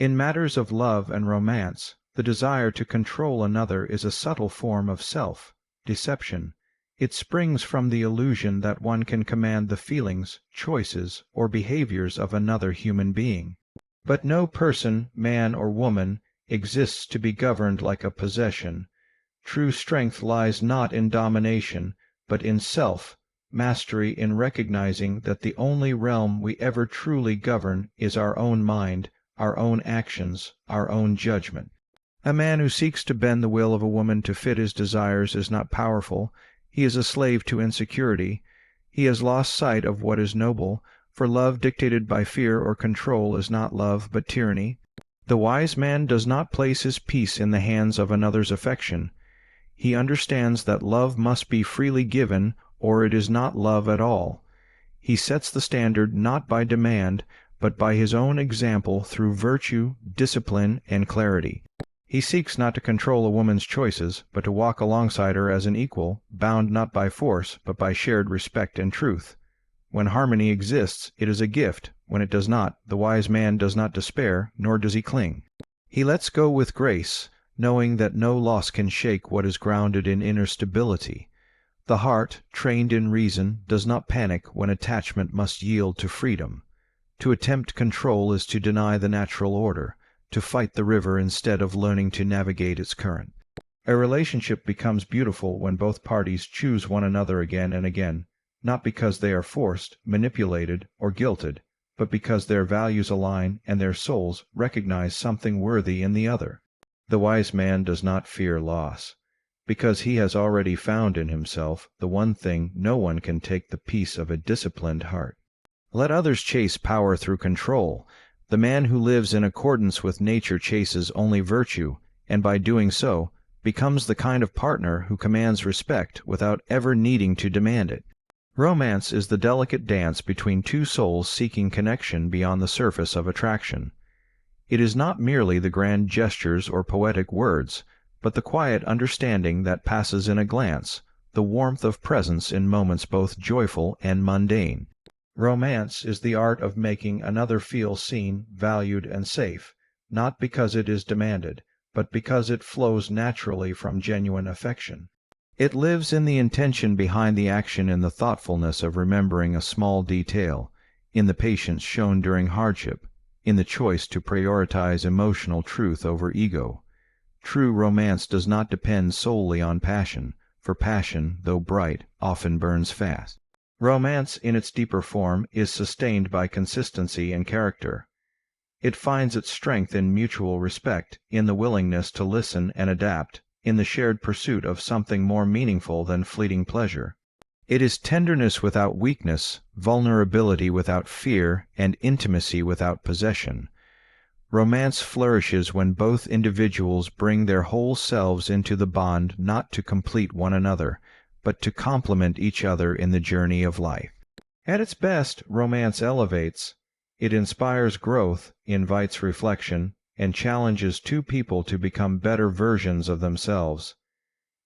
In matters of love and romance, the desire to control another is a subtle form of self-deception. It springs from the illusion that one can command the feelings, choices, or behaviors of another human being. But no person, man or woman, exists to be governed like a possession. True strength lies not in domination, but in self-mastery, in recognizing that the only realm we ever truly govern is our own mind, our own actions, our own judgment. A man who seeks to bend the will of a woman to fit his desires is not powerful. He is a slave to insecurity. He has lost sight of what is noble, for love dictated by fear or control is not love but tyranny. The wise man does not place his peace in the hands of another's affection. He understands that love must be freely given, or it is not love at all. He sets the standard not by demand, but by his own example through virtue, discipline, and clarity. He seeks not to control a woman's choices, but to walk alongside her as an equal, bound not by force, but by shared respect and truth. When harmony exists, it is a gift. When it does not, the wise man does not despair, nor does he cling. He lets go with grace, knowing that no loss can shake what is grounded in inner stability. The heart, trained in reason, does not panic when attachment must yield to freedom. To attempt control is to deny the natural order, to fight the river instead of learning to navigate its current. A relationship becomes beautiful when both parties choose one another again and again, not because they are forced, manipulated, or guilted, but because their values align and their souls recognize something worthy in the other. The wise man does not fear loss, because he has already found in himself the one thing no one can take: the peace of a disciplined heart. Let others chase power through control. The man who lives in accordance with nature chases only virtue, and by doing so, becomes the kind of partner who commands respect without ever needing to demand it. Romance is the delicate dance between two souls seeking connection beyond the surface of attraction. It is not merely the grand gestures or poetic words, but the quiet understanding that passes in a glance, the warmth of presence in moments both joyful and mundane. Romance is the art of making another feel seen, valued, and safe, not because it is demanded, but because it flows naturally from genuine affection. It lives in the intention behind the action, in the thoughtfulness of remembering a small detail, in the patience shown during hardship, in the choice to prioritize emotional truth over ego. True romance does not depend solely on passion, for passion, though bright, often burns fast. Romance, in its deeper form, is sustained by consistency and character. It finds its strength in mutual respect, in the willingness to listen and adapt, in the shared pursuit of something more meaningful than fleeting pleasure. It is tenderness without weakness, vulnerability without fear, and intimacy without possession. Romance flourishes when both individuals bring their whole selves into the bond, not to complete one another, but to complement each other in the journey of life. At its best, romance elevates. It inspires growth, invites reflection, and challenges two people to become better versions of themselves.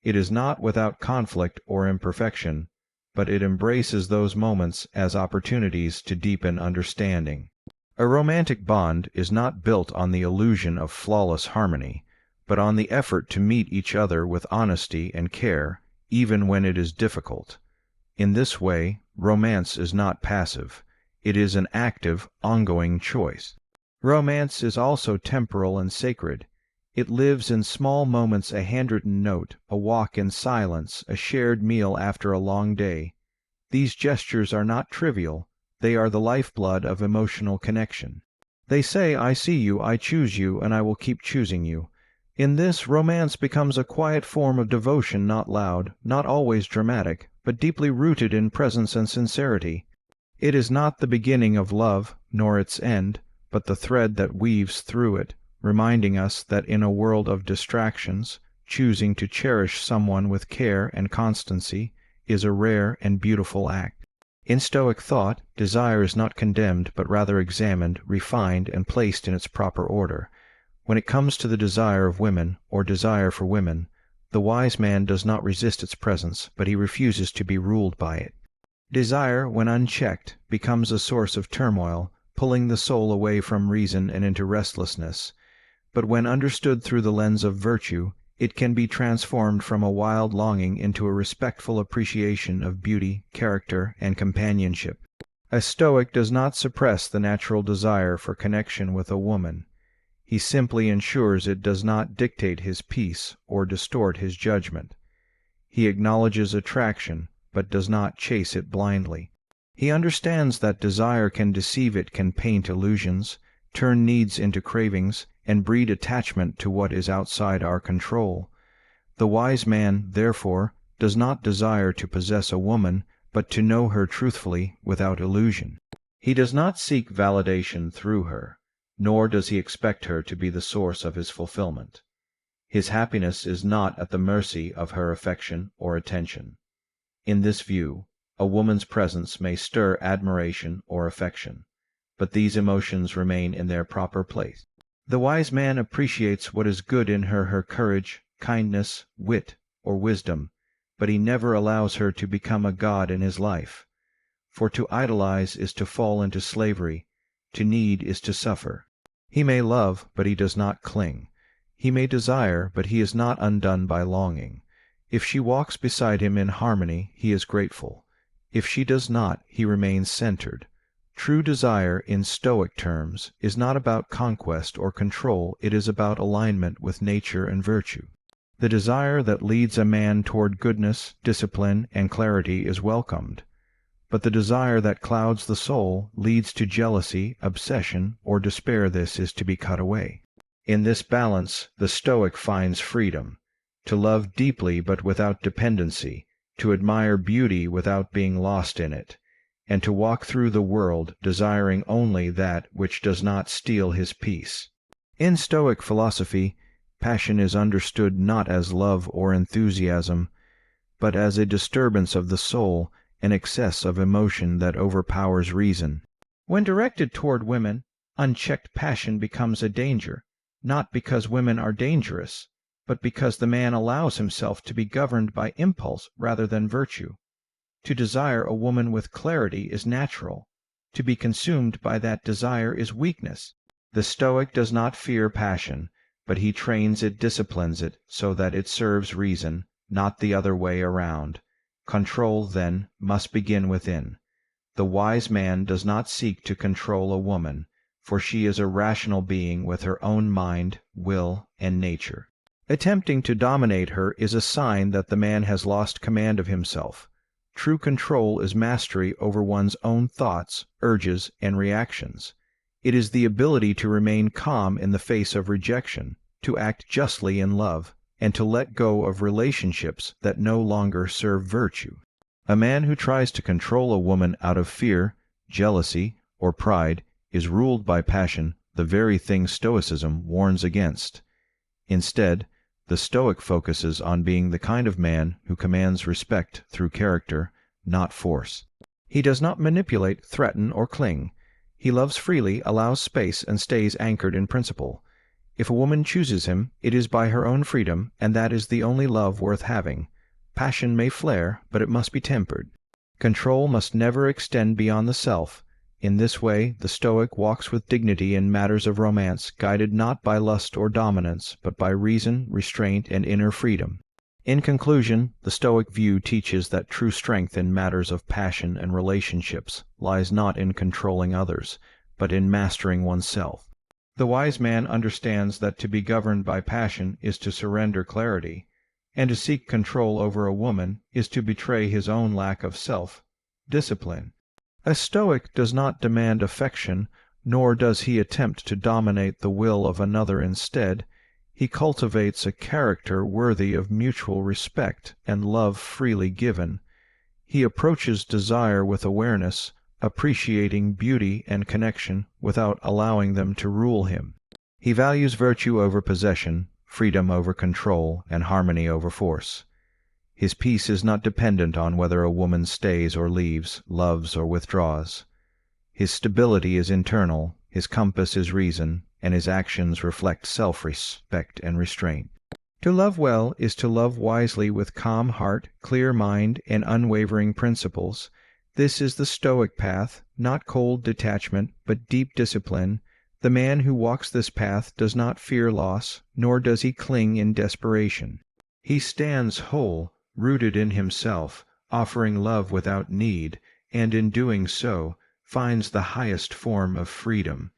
It is not without conflict or imperfection, but it embraces those moments as opportunities to deepen understanding. A romantic bond is not built on the illusion of flawless harmony, but on the effort to meet each other with honesty and care, even when it is difficult. In this way, romance is not passive. It is an active, ongoing choice. Romance is also temporal and sacred. It lives in small moments: a handwritten note, a walk in silence, a shared meal after a long day. These gestures are not trivial. They are the lifeblood of emotional connection. They say, "I see you, I choose you, and I will keep choosing you." In this, romance becomes a quiet form of devotion, not loud, not always dramatic, but deeply rooted in presence and sincerity. It is not the beginning of love, nor its end, but the thread that weaves through it, reminding us that in a world of distractions, choosing to cherish someone with care and constancy is a rare and beautiful act. In Stoic thought, desire is not condemned, but rather examined, refined, and placed in its proper order. When it comes to the desire of women, or desire for women, the wise man does not resist its presence, but he refuses to be ruled by it. Desire, when unchecked, becomes a source of turmoil, pulling the soul away from reason and into restlessness, but when understood through the lens of virtue, it can be transformed from a wild longing into a respectful appreciation of beauty, character, and companionship. A Stoic does not suppress the natural desire for connection with a woman. He simply ensures it does not dictate his peace or distort his judgment. He acknowledges attraction, but does not chase it blindly. He understands that desire can deceive, it can paint illusions, turn needs into cravings, and breed attachment to what is outside our control. The wise man, therefore, does not desire to possess a woman, but to know her truthfully without illusion. He does not seek validation through her, nor does he expect her to be the source of his fulfillment. His happiness is not at the mercy of her affection or attention. In this view, a woman's presence may stir admiration or affection, but these emotions remain in their proper place. The wise man appreciates what is good in her, her courage, kindness, wit, or wisdom, but he never allows her to become a god in his life. For to idolize is to fall into slavery, to need is to suffer. He may love, but he does not cling. He may desire, but he is not undone by longing. If she walks beside him in harmony, he is grateful. If she does not, he remains centered. True desire, in Stoic terms, is not about conquest or control, it is about alignment with nature and virtue. The desire that leads a man toward goodness, discipline, and clarity is welcomed, but the desire that clouds the soul leads to jealousy, obsession, or despair. This is to be cut away. In this balance, the Stoic finds freedom, to love deeply but without dependency, to admire beauty without being lost in it, and to walk through the world desiring only that which does not steal his peace. In Stoic philosophy, passion is understood not as love or enthusiasm, but as a disturbance of the soul, an excess of emotion that overpowers reason. When directed toward women, unchecked passion becomes a danger, not because women are dangerous, but because the man allows himself to be governed by impulse rather than virtue. To desire a woman with clarity is natural. To be consumed by that desire is weakness. The Stoic does not fear passion, but he trains it, disciplines it, so that it serves reason, not the other way around. Control, then, must begin within. The wise man does not seek to control a woman, for she is a rational being with her own mind, will, and nature. Attempting to dominate her is a sign that the man has lost command of himself. True control is mastery over one's own thoughts, urges, and reactions. It is the ability to remain calm in the face of rejection, to act justly in love, and to let go of relationships that no longer serve virtue. A man who tries to control a woman out of fear, jealousy, or pride is ruled by passion, the very thing Stoicism warns against. Instead, the Stoic focuses on being the kind of man who commands respect through character, not force. He does not manipulate, threaten, or cling. He loves freely, allows space, and stays anchored in principle. If a woman chooses him, it is by her own freedom, and that is the only love worth having. Passion may flare, but it must be tempered. Control must never extend beyond the self. In this way, the Stoic walks with dignity in matters of romance, guided not by lust or dominance, but by reason, restraint, and inner freedom. In conclusion, the Stoic view teaches that true strength in matters of passion and relationships lies not in controlling others, but in mastering oneself. The wise man understands that to be governed by passion is to surrender clarity, and to seek control over a woman is to betray his own lack of self-discipline. A Stoic does not demand affection, nor does he attempt to dominate the will of another. Instead, he cultivates a character worthy of mutual respect and love freely given. He approaches desire with awareness, appreciating beauty and connection without allowing them to rule him. He values virtue over possession, freedom over control, and harmony over force. His peace is not dependent on whether a woman stays or leaves, loves or withdraws. His stability is internal, his compass is reason, and his actions reflect self-respect and restraint. To love well is to love wisely with calm heart, clear mind, and unwavering principles. This is the Stoic path, not cold detachment, but deep discipline. The man who walks this path does not fear loss, nor does he cling in desperation. He stands whole, rooted in himself, offering love without need, and in doing so, finds the highest form of freedom.